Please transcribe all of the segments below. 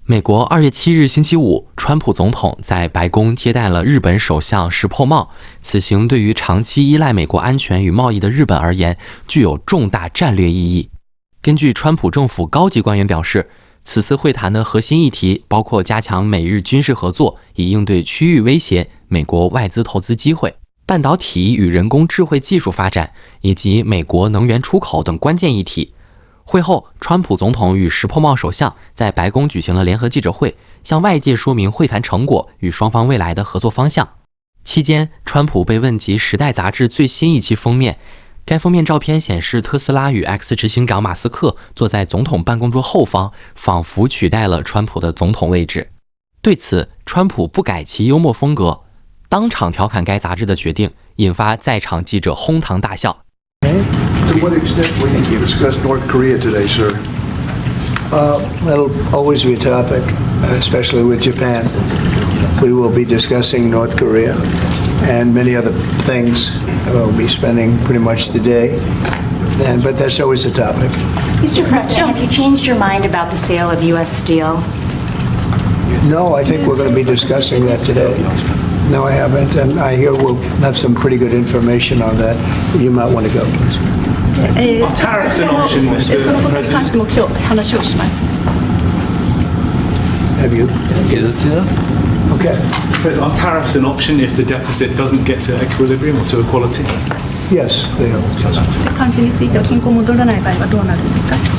美国2月7日星期五，川普总统在白宫接待了日本首相石破茂。此行对于长期依赖美国安全与贸易的日本而言，具有重大战略意义。根据川普政府高级官员表示，此次会谈的核心议题包括加强美日军事合作，以应对区域威胁、美国外资投资机会、半导体与人工智慧技术发展，以及美国能源出口等关键议题。会后，川普总统与石破茂首相在白宫举行了联合记者会，向外界说明会谈成果与双方未来的合作方向。期间，川普被问及《时代》杂志最新一期封面，该封面照片显示特斯拉与 X 执行长马斯克坐在总统办公桌后方，仿佛取代了川普的总统位置。对此，川普不改其幽默风格，当场调侃该杂志的决定，引发在场记者哄堂大笑。To what extent will you discuss North Korea today, sir? It'll always be a topic, especially with Japan. We will be discussing North Korea and many other things. We'll be spending pretty much the day, but that's always a topic. Mr. President, have you changed your mind about the sale of U.S. Steel? No, I think we're going to be discussing that today. No, I haven't, and I hear we'll have some pretty good information on that. You might want to go. Tariffs an option, Mr. President? Have you? Okay. President, are tariffs an option if the deficit doesn't get to equilibrium or to equality? Yes, they are.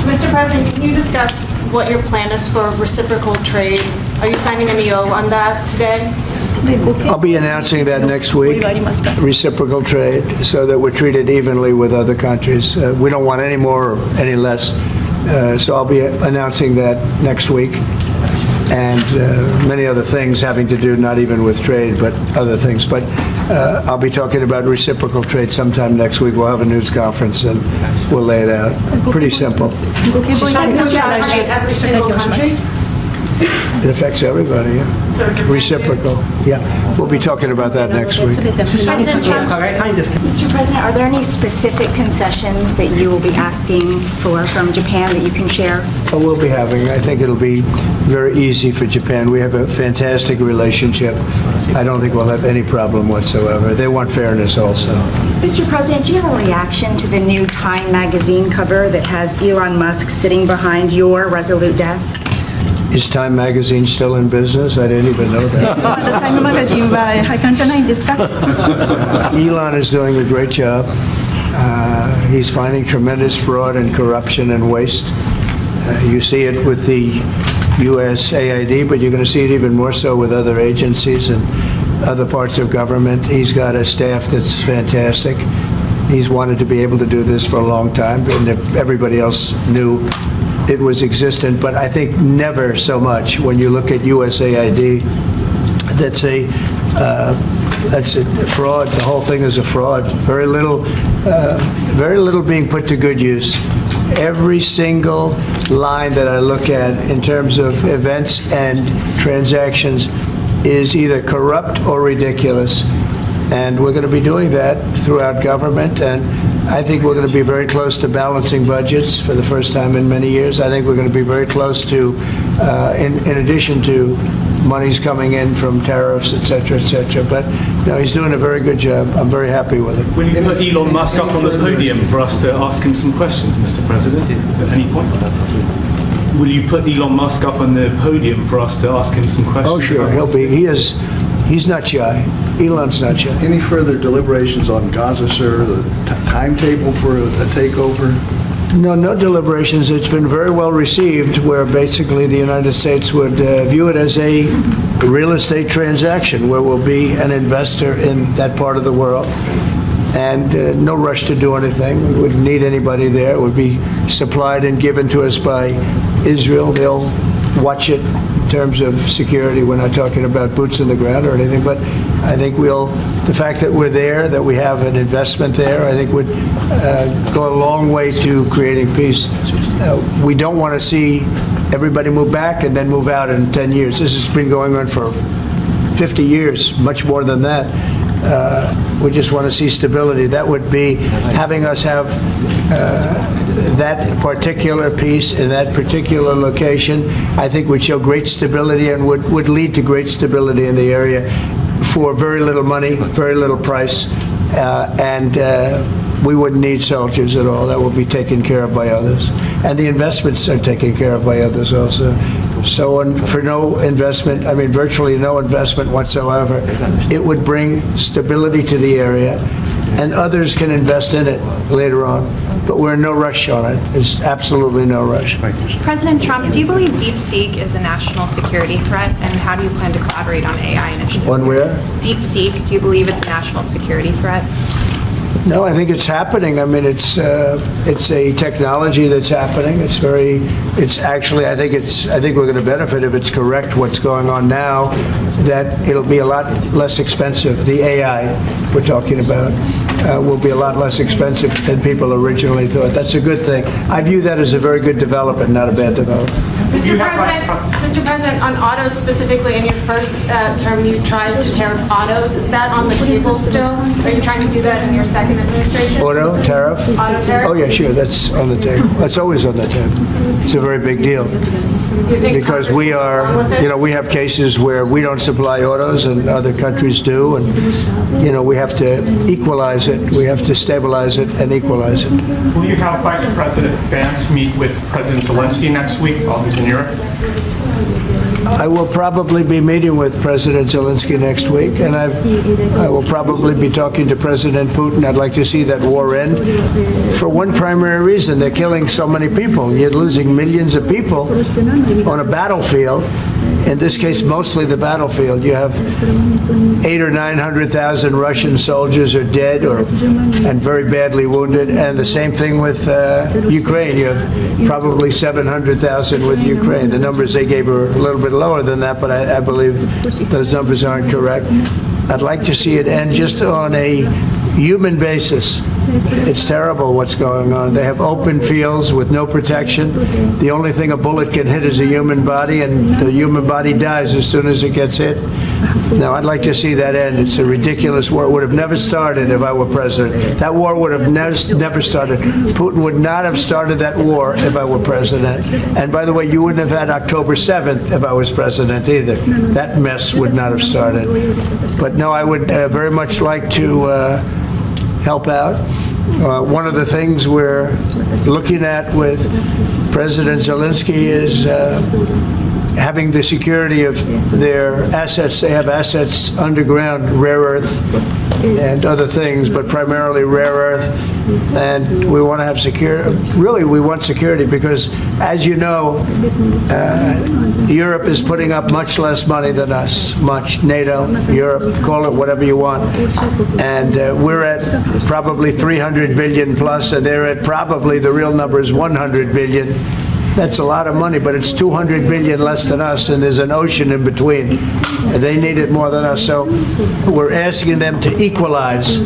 Mr. President, can you discuss what your plan is for reciprocal trade? Are you signing an EO on that today? I'll be announcing that next week, reciprocal trade, so that we're treated evenly with other countries. We don't want any more or any less, so I'll be announcing that next week. And many other things having to do not even with trade, but other things. But I'll be talking about reciprocal trade sometime next week. We'll have a news conference and we'll lay it out. Pretty simple. Every single country? It affects everybody, yeah. Reciprocal, yeah. We'll be talking about that next week. Mr. President, are there any specific concessions that you will be asking for from Japan that you can share? We'll be having, I think it'll be very easy for Japan. We have a fantastic relationship. I don't think we'll have any problem whatsoever. They want fairness also. Mr. President, do you have a reaction to the new Time magazine cover that has Elon Musk sitting behind your Resolute desk? Is Time magazine still in business? I didn't even know that. Elon is doing a great job. He's finding tremendous fraud and corruption and waste. You see it with the USAID, but you're going to see it even more so with other agencies and other parts of government. He's got a staff that's fantastic. He's wanted to be able to do this for a long time, and everybody else knew it was existent, but I think never so much when you look at USAID. That's a fraud. The whole thing is a fraud. Very little being put to good use. Every single line that I look at in terms of events and transactions is either corrupt or ridiculous. And we're going to be doing that throughout government, and I think we're going to be very close to balancing budgets for the first time in many years. I think we're going to be very close to, in addition to monies coming in from tariffs, et cetera, But he's doing a very good job. I'm very happy with it. Will you put Elon Musk up on the podium for us to ask him some questions, Mr. President, at any point? Will you put Elon Musk up on the podium for us to ask him some questions? Oh, sure. He'll be. He's not shy. Elon's not shy. Any further deliberations on Gaza, sir? The timetable for a takeover? No deliberations. It's been very well received, where basically the United States would view it as a real estate transaction, where we'll be an investor in that part of the world. And no rush to do anything. We wouldn't need anybody there. It would be supplied and given to us by Israel. They'll watch it in terms of security. We're not talking about boots on the ground or anything, but I think the fact that we're there, that we have an investment there, I think would go a long way to creating peace. We don't want to see everybody move back and then move out in 10 years. This has been going on for 50 years, much more than that. We just want to see stability. That would be having us have that particular piece in that particular location, I think would show great stability and would lead to great stability in the area for very little money, very little price, and we wouldn't need soldiers at all. That will be taken care of by others. And the investments are taken care of by others also. So for no investment, I mean virtually no investment whatsoever, it would bring stability to the area, and others can invest in it later on. But we're in no rush on it. There's absolutely no rush. President Trump, do you believe DeepSeek is a national security threat, and how do you plan to collaborate on AI initiatives? On where? DeepSeek, do you believe it's a national security threat? No, I think it's happening. I mean, it's a technology that's happening. It's actually, I think we're going to benefit if it's correct what's going on now, that it'll be a lot less expensive. The AI we're talking about will be a lot less expensive than people originally thought. That's a good thing. I view that as a very good development, not a bad development. Mr. President, on autos specifically, in your first term, you tried to tariff autos. Is that on the table still? Are you trying to do that in your second administration? Auto tariff? Auto tariff? Oh, yeah, sure. That's on the table. That's always on the table. It's a very big deal. Because we have cases where we don't supply autos and other countries do, and, we have to equalize it. We have to stabilize it and equalize it. Will you have Vice President Vance meet with President Zelensky next week while he's in Europe? I will probably be meeting with President Zelensky next week, and I will probably be talking to President Putin. I'd like to see that war end for one primary reason. They're killing so many people. You're losing millions of people on a battlefield. In this case, mostly the battlefield. You have 800,000 or 900,000 Russian soldiers are dead and very badly wounded, and the same thing with Ukraine. You have probably 700,000 with Ukraine. The numbers they gave are a little bit lower than that, but I believe those numbers aren't correct. I'd like to see it end just on a human basis. It's terrible what's going on. They have open fields with no protection. The only thing a bullet can hit is a human body, and the human body dies as soon as it gets hit. Now, I'd like to see that end. It's a ridiculous war. It would have never started if I were president. That war would have never started. Putin would not have started that war if I were president. And by the way, you wouldn't have had October 7th if I was president either. That mess would not have started. But no, I would very much like to help out. One of the things we're looking at with President Zelensky is having the security of their assets. They have assets underground, rare earth and other things, but primarily rare earth. And we want to have security. Really, we want security because, as you know, Europe is putting up much less money than us. Much. NATO, Europe, call it whatever you want. And we're at probably 300 billion plus, and they're at probably, the real number is 100 billion. That's a lot of money, but it's 200 billion less than us, and there's an ocean in between. And they need it more than us, so we're asking them to equalize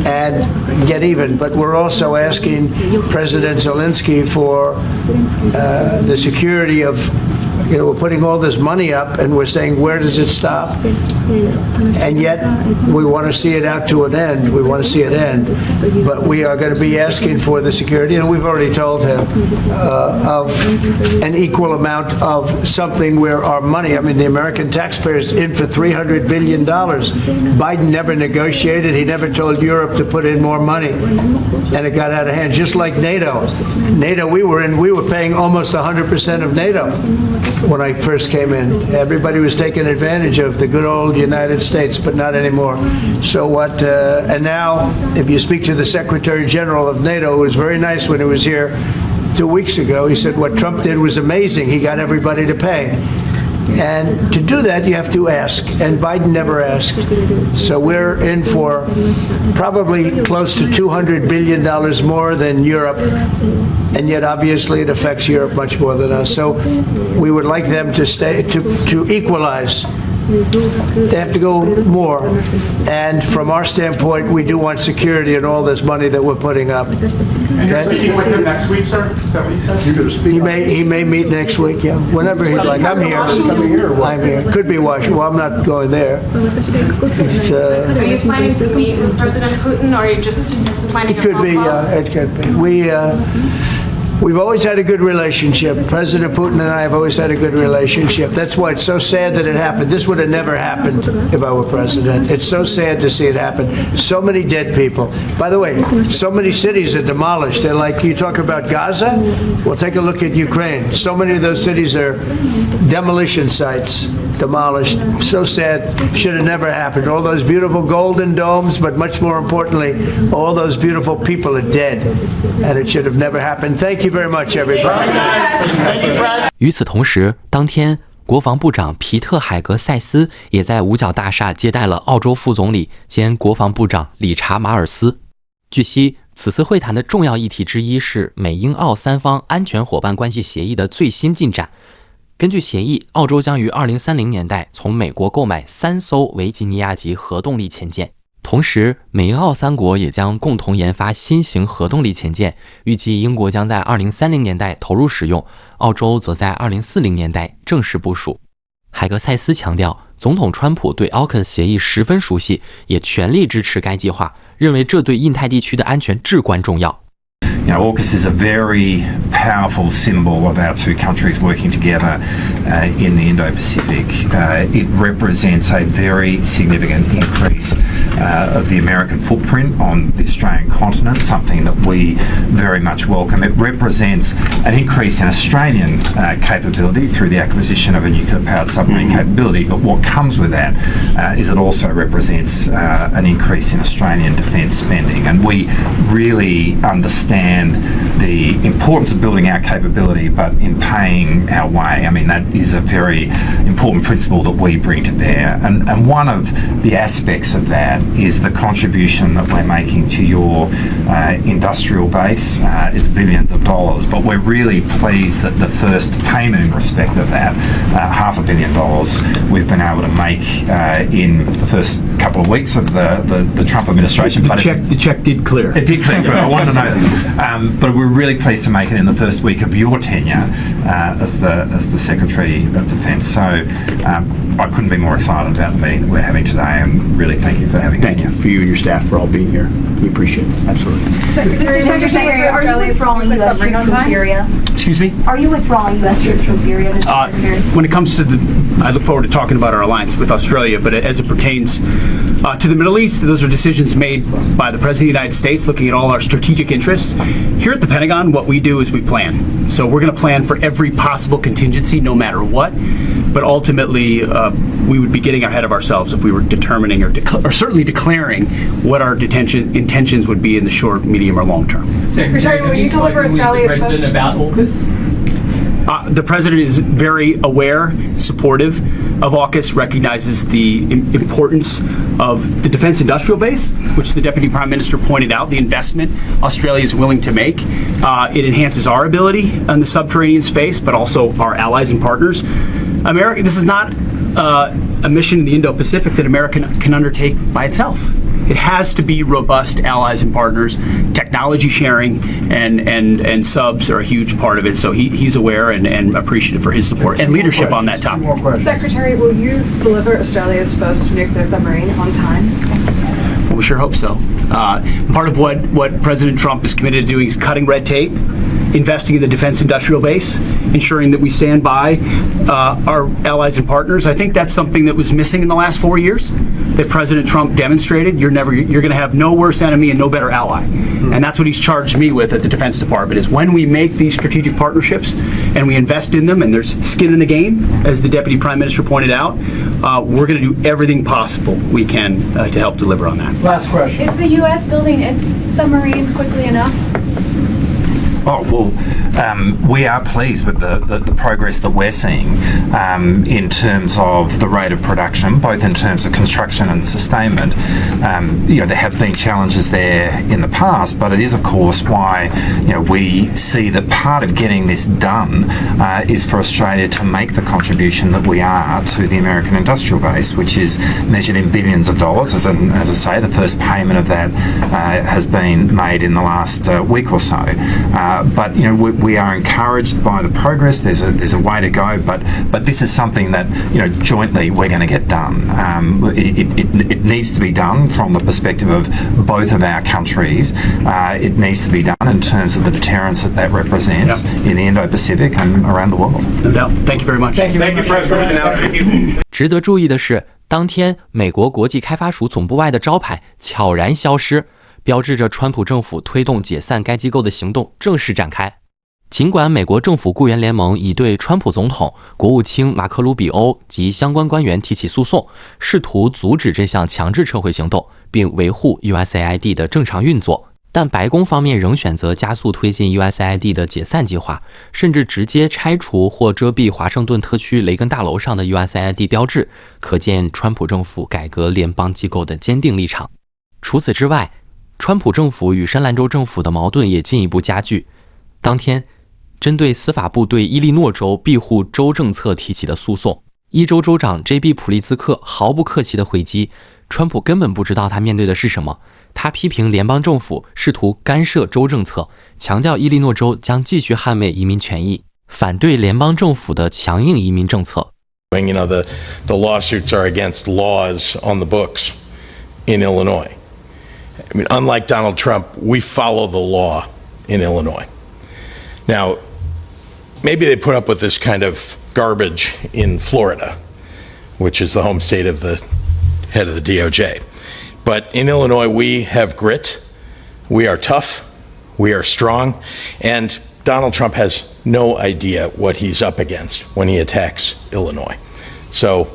and get even. But we're also asking President Zelensky for the security of, we're putting all this money up, and we're saying, where does it stop? And yet, we want to see it out to an end. We want to see it end. But we are going to be asking for the security, and we've already told him, of an equal amount of something where our money, I mean, the American taxpayers in for $300 billion. Biden never negotiated. He never told Europe to put in more money, and it got out of hand. Just like NATO. NATO we were paying almost 100% of NATO. When I first came in, everybody was taking advantage of the good old United States, but not anymore. So what, and now, if you speak to the Secretary General of NATO, who was very nice when he was here 2 weeks ago, he said what Trump did was amazing. He got everybody to pay. And to do that, you have to ask, and Biden never asked. So we're in for probably close to $200 billion more than Europe, and yet obviously it affects Europe much more than us. So we would like them to stay, to equalize. They have to go more. And from our standpoint, we do want security and all this money that we're putting up. And you're speaking with him next week, sir? Is that what you said? You're going to speak. He may meet next week, yeah. Whenever he'd like. I'm here. I'm here. Could be Washington. Well, I'm not going there. Are you planning to meet with President Putin, or are you just planning It could be, it could be. We've always had a good relationship. President Putin and I have always had a good relationship. That's why it's so sad that it happened. This would have never happened if I were president. It's so sad to see it happen. So many dead people. By the way, so many cities are demolished. They're like, you talk about Gaza? Well, take a look at Ukraine. So many of those cities are demolition sites, demolished. So sad. Should have never happened. All those beautiful golden domes, but much more importantly, all those beautiful people are dead. And it should have never happened. Thank you very much, everybody. 与此同时，当天国防部长皮特·海格塞斯也在五角大厦接待了澳洲副总理兼国防部长理查·马尔斯。据悉，此次会谈的重要议题之一是美英澳三方安全伙伴关系协议的最新进展。根据协议，澳洲将于2030年代从美国购买3艘维吉尼亚级核动力潜舰。同时，美英澳三国也将共同研发新型核动力潜舰，预计英国将在2030年代投入使用，澳洲则在2040年代正式部署。海格塞斯强调，总统川普对 AUKUS 协议十分熟悉，也全力支持该计划，认为这对印太地区的安全至关重要。AUKUS is a very powerful symbol of our two countries working together in the Indo-Pacific. It represents a very significant increase of the American footprint on the Australian continent, something that we very much welcome. It represents an increase in Australian capability through the acquisition of a nuclear-powered submarine capability, but what comes with that is it also represents an increase in Australian defence spending, and we really understand the importance of building our capability, but in paying our way. I mean, that is a very important principle that we bring to bear. And one of the aspects of that is the contribution that we're making to your industrial base. It's billions of dollars, but we're really pleased that the first payment in respect of that, $500 million, we've been able to make in the first couple of weeks of the Trump administration. The check did clear. It did clear, but I want to know that. But we're really pleased to make it in the first week of your tenure as the Secretary of Defence. So I couldn't be more excited about the meeting that we're having today, and really thank you for having us. Thank you for you and your staff for all being here. We appreciate it. Absolutely. Secretary, are you withdrawing U.S. troops from Syria? Excuse me? Are you withdrawing U.S. troops from Syria, Mr. Secretary? When it comes to I look forward to talking about our alliance with Australia, but as it pertains to the Middle East, those are decisions made by the President of the United States, looking at all our strategic interests. Here at the Pentagon, what we do is we plan. So we're going to plan for every possible contingency, no matter what. But ultimately, we would be getting ahead of ourselves if we were determining or certainly declaring what our intentions would be in the short, medium, or long term. Secretary, will you deliver Australia's President about AUKUS? The President is very aware, supportive of AUKUS, recognizes the importance of the defense industrial base, which the Deputy Prime Minister pointed out, the investment Australia is willing to make. It enhances our ability in the subterranean space, but also our allies and partners. This is not a mission in the Indo-Pacific that America can undertake by itself. It has to be robust allies and partners. Technology sharing and subs are a huge part of it. So he's aware and appreciative for his support and leadership on that topic. Secretary, will you deliver Australia's first nuclear submarine on time? Well, we sure hope so. Part of what President Trump is committed to doing is cutting red tape, investing in the defense industrial base, ensuring that we stand by our allies and partners. I think that's something that was missing in the last 4 years that President Trump demonstrated. You're going to have no worse enemy and no better ally. And that's what he's charged me with at the Defense Department, is when we make these strategic partnerships and we invest in them and there's skin in the game, as the Deputy Prime Minister pointed out, we're going to do everything possible we can to help deliver on that. Last question. Is the U.S. building its submarines quickly enough? Oh, well, we are pleased with the progress that we're seeing in terms of the rate of production, both in terms of construction and sustainment. There have been challenges there in the past, but it is, of course, why we see that part of getting this done is for Australia to make the contribution that we are to the American industrial base, which is measured in billions of dollars. As I say, the first payment of that has been made in the last week or so. But we are encouraged by the progress. There's a way to go, but this is something that jointly we're going to get done. It needs to be done from the perspective of both of our countries. It needs to be done in terms of the deterrence that represents in the Indo-Pacific and around the world. No doubt. Thank you very much. Thank you, President. 值得注意的是，当天美国国际开发署总部外的招牌悄然消失，标志着川普政府推动解散该机构的行动正式展开。尽管美国政府雇员联盟已对川普总统、国务卿马克·鲁比欧及相关官员提起诉讼，试图阻止这项强制撤回行动，并维护 USAID 的正常运作，但白宫方面仍选择加速推进 USAID 的解散计划，甚至直接拆除或遮蔽华盛顿特区雷根大楼上的 USAID 标志，可见川普政府改革联邦机构的坚定立场。除此之外，川普政府与深蓝州政府的矛盾也进一步加剧。当天，针对司法部对伊利诺州庇护州政策提起的诉讼，伊州州长 J.B. 普利兹克毫不客气地回击，川普根本不知道他面对的是什么。他批评联邦政府试图干涉州政策，强调伊利诺州将继续捍卫移民权益，反对联邦政府的强硬移民政策。The lawsuits are against laws on the books in Illinois. I mean, unlike Donald Trump, we follow the law in Illinois. Now, maybe they put up with this kind of garbage in Florida, which is the home state of the head of the DOJ. But in Illinois, we have grit, we are tough, we are strong, and Donald Trump has no idea what he's up against when he attacks Illinois. So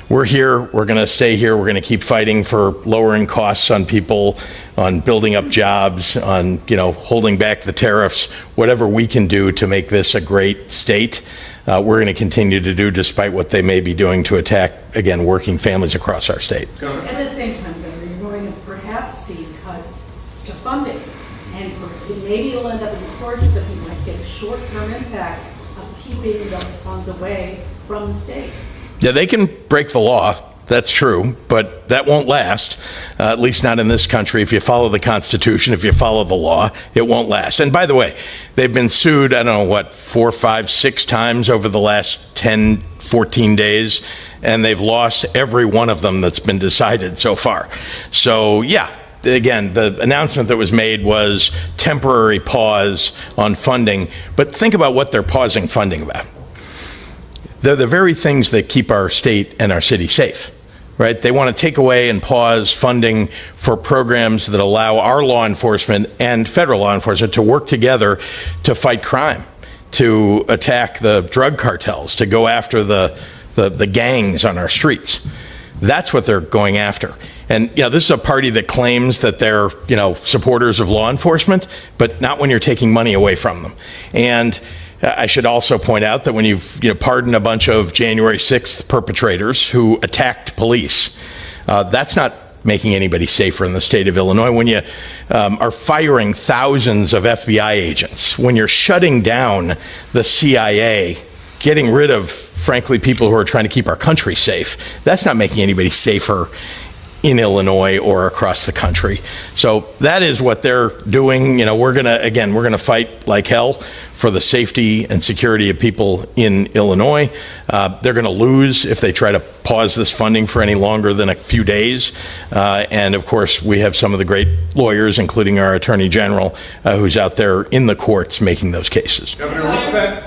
we're here, we're going to stay here, we're going to keep fighting for lowering costs on people, on building up jobs, on holding back the tariffs, whatever we can do to make this a great state. We're going to continue to do despite what they may be doing to attack, again, working families across our state. At the same time, Governor, you're going to perhaps see cuts to funding, and maybe it'll end up in the courts, but you might get a short-term impact of keeping those funds away from the state. Yeah, they can break the law. That's true, but that won't last, at least not in this country. If you follow the Constitution, if you follow the law, it won't last. And by the way, they've been sued, I don't know, 4, 5, 6 times over the last 10, 14 days, and they've lost every one of them that's been decided so far. So, yeah. Again, the announcement that was made was temporary pause on funding, but think about what they're pausing funding about. They're the very things that keep our state and our city safe, right? They want to take away and pause funding for programs that allow our law enforcement and federal law enforcement to work together to fight crime, to attack the drug cartels, to go after the gangs on our streets. That's what they're going after. And, this is a party that claims that they're, supporters of law enforcement, but not when you're taking money away from them. And I should also point out that when you've pardoned a bunch of January 6th perpetrators who attacked police, that's not making anybody safer in the state of Illinois. When you are firing thousands of FBI agents, when you're shutting down the CIA, getting rid of, frankly, people who are trying to keep our country safe, that's not making anybody safer in Illinois or across the country. So that is what they're doing. We're gonna fight like hell for the safety and security of people in Illinois. They're gonna lose if they try to pause this funding for any longer than a few days. And of course, we have some of the great lawyers, including our Attorney General, who's out there in the courts making those cases. Governor, respect.